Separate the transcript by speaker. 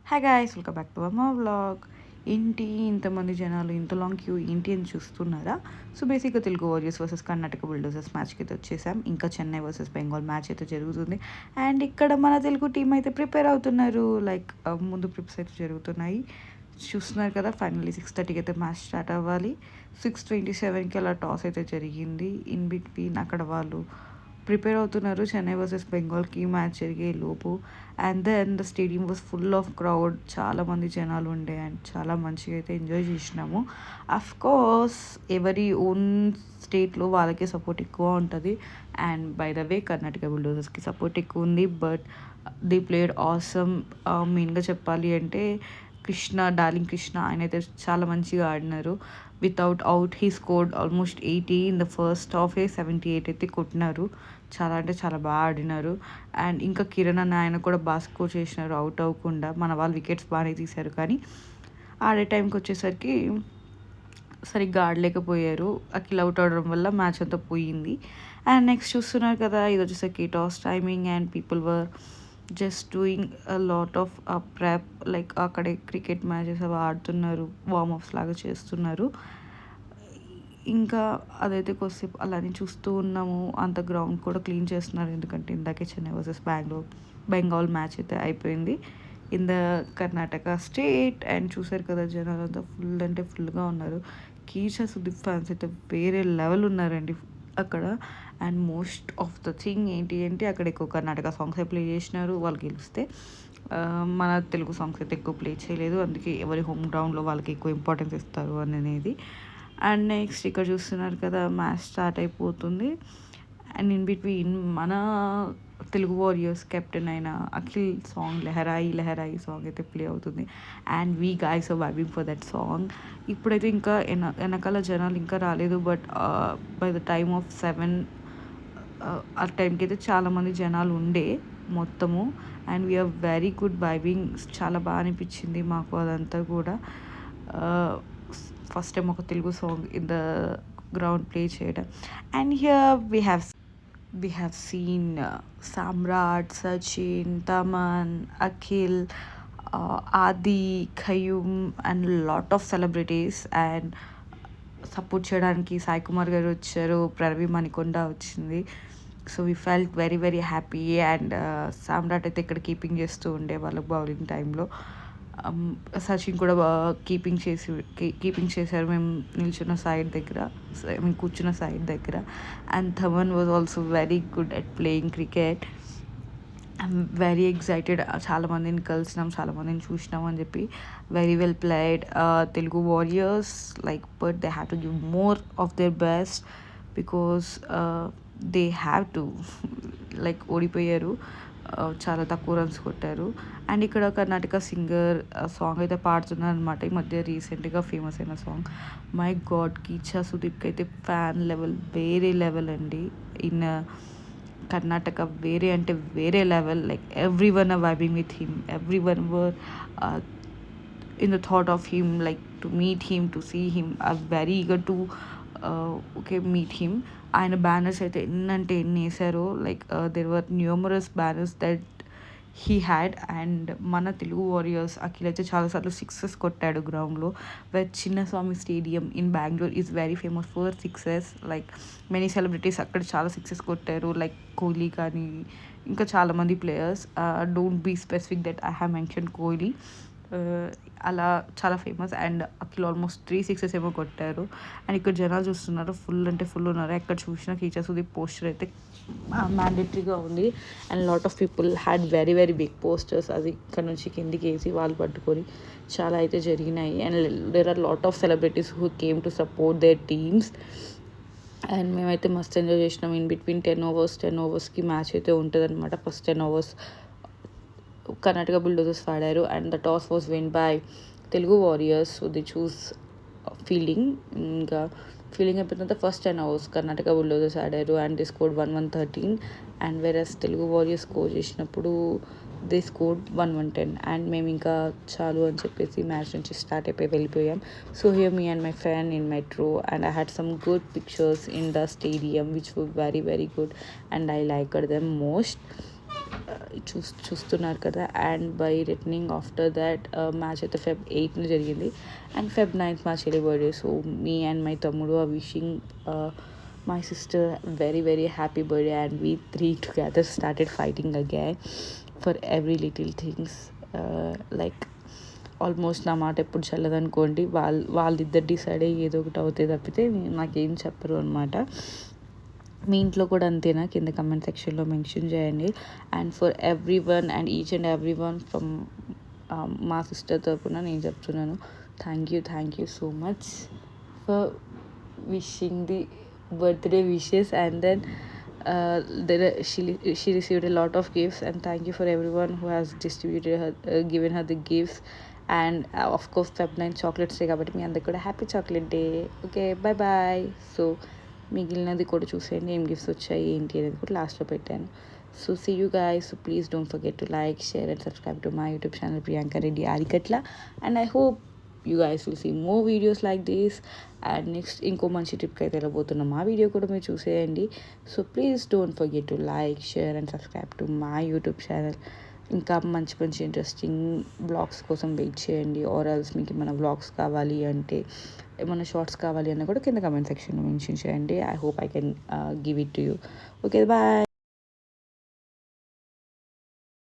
Speaker 1: Hi guys, welcome back to మా vlog. ఏంటి ఇంతమంది జనాలు ఇంత లాంగ్ క్యూ ఏంటి అని చూస్తున్నారా? సో బేసిక్గా Telugu warriors versus Karnataka bulldozers మ్యాచ్కి అయితే వచ్చేసాం. ఇంకా చెన్నై వర్సెస్ బెంగాల్ మ్యాచ్ అయితే జరుగుతుంది. అండ్ ఇక్కడ మన తెలుగు టీం అయితే ప్రిపేర్ అవుతున్నారు. ముందు ప్రిప్స్ అయితే జరుగుతున్నాయి. చూస్తున్నారు కదా, ఫైనల్లీ 6:30కి అయితే మ్యాచ్ స్టార్ట్ అవ్వాలి. 6:27కి అలా టాస్ అయితే జరిగింది. ఇన్ బిట్వీన్ అక్కడ వాళ్ళు ప్రిపేర్ అవుతున్నారు చెన్నై వర్సెస్ బెంగాల్కి మ్యాచ్ జరిగే లోపు. And then the stadium was full of crowd, చాలామంది జనాలు ఉండే అండ్ చాలా మంచిగా అయితే ఎంజాయ్ చేసినాము. అఫ్ కోర్స్ ఎవరి ఓన్ స్టేట్లో వాళ్ళకే సపోర్ట్ ఎక్కువ ఉంటుంది. And by the way Karnataka బుల్డోజర్స్కి సపోర్ట్ ఎక్కువ ఉంది. But they played awesome. మెయిన్గా చెప్పాలి అంటే డార్లింగ్ కృష్ణ ఆయన అయితే చాలా మంచిగా ఆడినారు. Without out he scored almost 80 in the first half. 78 అయితే కొట్టినారు. చాలా అంటే చాలా బాగా ఆడినారు. అండ్ ఇంకా కిరణ్ అన్న ఆయన కూడా బాగా స్కోర్ చేసినారు అవుట్ అవ్వకుండా. మన వాళ్ళు వికెట్స్ బాగానే తీశారు, కానీ ఆడే టైంకి వచ్చేసరికి సరిగ్గా ఆడలేకపోయారు. అఖిల్ అవుట్ అవడం వల్ల మ్యాచ్ అంతా పోయింది. అండ్ నెక్స్ట్ చూస్తున్నారు కదా, ఇది వచ్చేసరికి toss timing and people were just doing a lot of prep. అక్కడే క్రికెట్ మ్యాచెస్ అవి ఆడుతున్నారు, వార్మప్స్ లాగా చేస్తున్నారు. ఇంకా అదైతే కొద్దిసేపు అలానే చూస్తూ ఉన్నాము. అంత గ్రౌండ్ కూడా క్లీన్ చేస్తున్నారు, ఎందుకంటే ఇందాకే చెన్నై వర్సెస్ బెంగాల్ మ్యాచ్ అయితే అయిపోయింది in the Karnataka state. And చూసారు కదా, జనాలు అంతా ఫుల్ అంటే ఫుల్గా ఉన్నారు. కీచా సుదీప్ ఫ్యాన్స్ అయితే వేరే లెవెల్ ఉన్నారండి అక్కడ. And most of the thing ఏంటి అంటే అక్కడ ఎక్కువ కర్ణాటక సాంగ్స్ ప్లే చేసినారు. వాళ్ళు గెలిస్తే మన తెలుగు సాంగ్స్ అయితే ఎక్కువ ప్లే చేయలేదు. అందుకే ఎవరి హోమ్ గ్రౌండ్లో వాళ్ళకి ఎక్కువ ఇంపార్టెన్స్ ఇస్తారు అనేది. అండ్ నెక్స్ట్ ఇక్కడ చూస్తున్నారు కదా, మ్యాచ్ స్టార్ట్ అయిపోతుంది. అండ్ ఇన్ బిట్వీన్ మన తెలుగు వారియర్స్ కెప్టెన్ అయిన అఖిల్ సాంగ్ లెహరాయి సాంగ్ అయితే ప్లే అవుతుంది. And we guys are vibing for that song. ఇప్పుడైతే ఇంకా వెనకాల జనాలు ఇంకా రాలేదు. But by the time of 7 ఆ టైంకి అయితే చాలామంది జనాలు ఉండే మొత్తము. And we are very good vibing. చాలా బాగా అనిపించింది మాకు అదంతా కూడా. ఫస్ట్ టైం ఒక Telugu song in the ground play చేయడం. And here we have seen Samrat, Sachin, Taman, Akhil, Adi, Khayyum and lot of celebrities. And support చేయడానికి సాయి కుమార్ గారు వచ్చారు, ప్రణవి మణికొండ వచ్చింది. So we felt very very happy. And Samrat అయితే ఇక్కడ keeping చేస్తూ ఉండే వాళ్ళకి బౌలింగ్ టైంలో. సచిన్ కూడా కీపింగ్ చేశారు మేము నిల్చున్న సైడ్ దగ్గర, మేము కూర్చున్న సైడ్ దగ్గర. And Thaman was also very good at playing cricket. I'm very excited. చాలామందిని కలిసినాం, చాలామందిని చూసినాం అని చెప్పి. Very well played Telugu warriors. But they have to give more of their best because they have to. ఓడిపోయారు, చాలా తక్కువ రన్స్ కొట్టారు. అండ్ ఇక్కడ కర్ణాటక సింగర్ సాంగ్ అయితే పాడుతున్నారు అనమాట. ఈ మధ్య రీసెంట్గా ఫేమస్ అయిన సాంగ్. మై గాడ్, కీచా సుదీప్కి అయితే ఫ్యాన్ లెవెల్ వేరే లెవెల్ అండి. ఇన్ కర్ణాటక వేరే అంటే వేరే level. Every one or vibing with him. Every one were in the thought of him, to meet him, to see him, are very eager to meet him. ఆయన banners అయితే ఎన్నంటే ఎన్ని వేసారో. There were numerous banners that he had. And మన Telugu warriors Akhil అయితే చాలాసార్లు sixes కొట్టాడు గ్రౌండ్లో. Chinnaswamy stadium in Bengaluru is very famous for sixes. Many celebrities అక్కడ చాలా సిక్సెస్ కొట్టారు, కోహ్లీ కానీ ఇంకా చాలామంది players. Don't be specific that I have mention Kohli. అలా చాలా famous. And Akhil almost 3 sixes ఏమో కొట్టారు. అండ్ ఇక్కడ జనాలు చూస్తున్నారు, ఫుల్ అంటే ఫుల్ ఉన్నారు. ఎక్కడ చూసినా కీచా సుదీప్ పోస్టర్ అయితే మ్యాండేటరీగా ఉంది. And lot of people had very very big posters. అది ఇక్కడ నుంచి కిందికి వేసి వాళ్ళు పట్టుకొని చాలా అయితే జరిగినాయి. And there are lot of celebrities who came to support their teams. And మేమైతే మస్త్ ఎంజాయ్ చేసినాం. ఇన్ బిట్వీన్ 10 ఓవర్స్కి మ్యాచ్ అయితే ఉంటుంది అనమాట. ఫస్ట్ 10 ఓవర్స్ కర్ణాటక బుల్డోజర్స్ ఆడారు. And the toss was win by Telugu warriors. So they choose fielding. ఇంకా fielding అయిపోయిన తర్వాత ఫస్ట్ 10 ఓవర్స్ కర్ణాటక బుల్డోజర్స్ ఆడారు. And they scored 113. And whereas Telugu warriors score చేసినప్పుడు దే స్కోర్డ్ 110. అండ్ మేము ఇంకా చాలు అని చెప్పేసి మ్యాచ్ నుంచి స్టార్ట్ అయిపోయి వెళ్ళిపోయాం. So here me and my friend in metro. And I had some good pictures in the stadium which were very very good. And I liked them most. చూస్తున్నారు కదా. And by returning after that match అయితే Feb 8న జరిగింది and Feb 9th మా చెల్లి birthday. So me and my తమ్ముడు are wishing my sister very very happy birthday, and we three together started fighting again for every little things. Like almost నా మాట ఎప్పుడు చల్లదనుకోండి, వాళ్ళిద్దరు డిసైడ్ అయ్యి ఏదో ఒకటి అవుతుంది తప్పితే నాకేం చెప్పరు అనమాట. మీ ఇంట్లో కూడా అంతేనా? కింద కమెంట్ సెక్షన్లో మెన్షన్ చేయండి. And for every one and each and every one from మా సిస్టర్ తరపున నేను చెప్తున్నాను, thank you so much for wishing the birthday wishes. And then she received a lot of gifts, and thank you for everyone who has distributed her given her the gifts. And of course Feb 9 chocolates day కాబట్టి మీ అందరికి కూడా happy chocolate day. Okay bye. So మిగిలినది కూడా చూసేయండి, ఏం gifts వచ్చాయి ఏంటి అనేది కూడా లాస్ట్లో పెట్టాను. So see you guys. So please don't forget to like, share and subscribe to my YouTube channel Priyanka Reddy Arikatla. And I hope you guys will see more videos like this. And next ఇంకో మంచి ట్రిప్కి అయితే వెళ్ళబోతున్నాం, ఆ వీడియో కూడా మీరు చూసేయండి. So please don't forget to like, share and subscribe to my YouTube channel. ఇంకా మంచి ఇంట్రెస్టింగ్ బ్లాగ్స్ కోసం వెయిట్ చేయండి. ఆర్ ఎల్స్ మీకు ఏమైనా బ్లాగ్స్ కావాలి అంటే, ఏమైనా షార్ట్స్ కావాలి అన్న కూడా కింద కమెంట్ సెక్షన్లో మెన్షన్ చేయండి. I hope I can give it to you. Okay bye.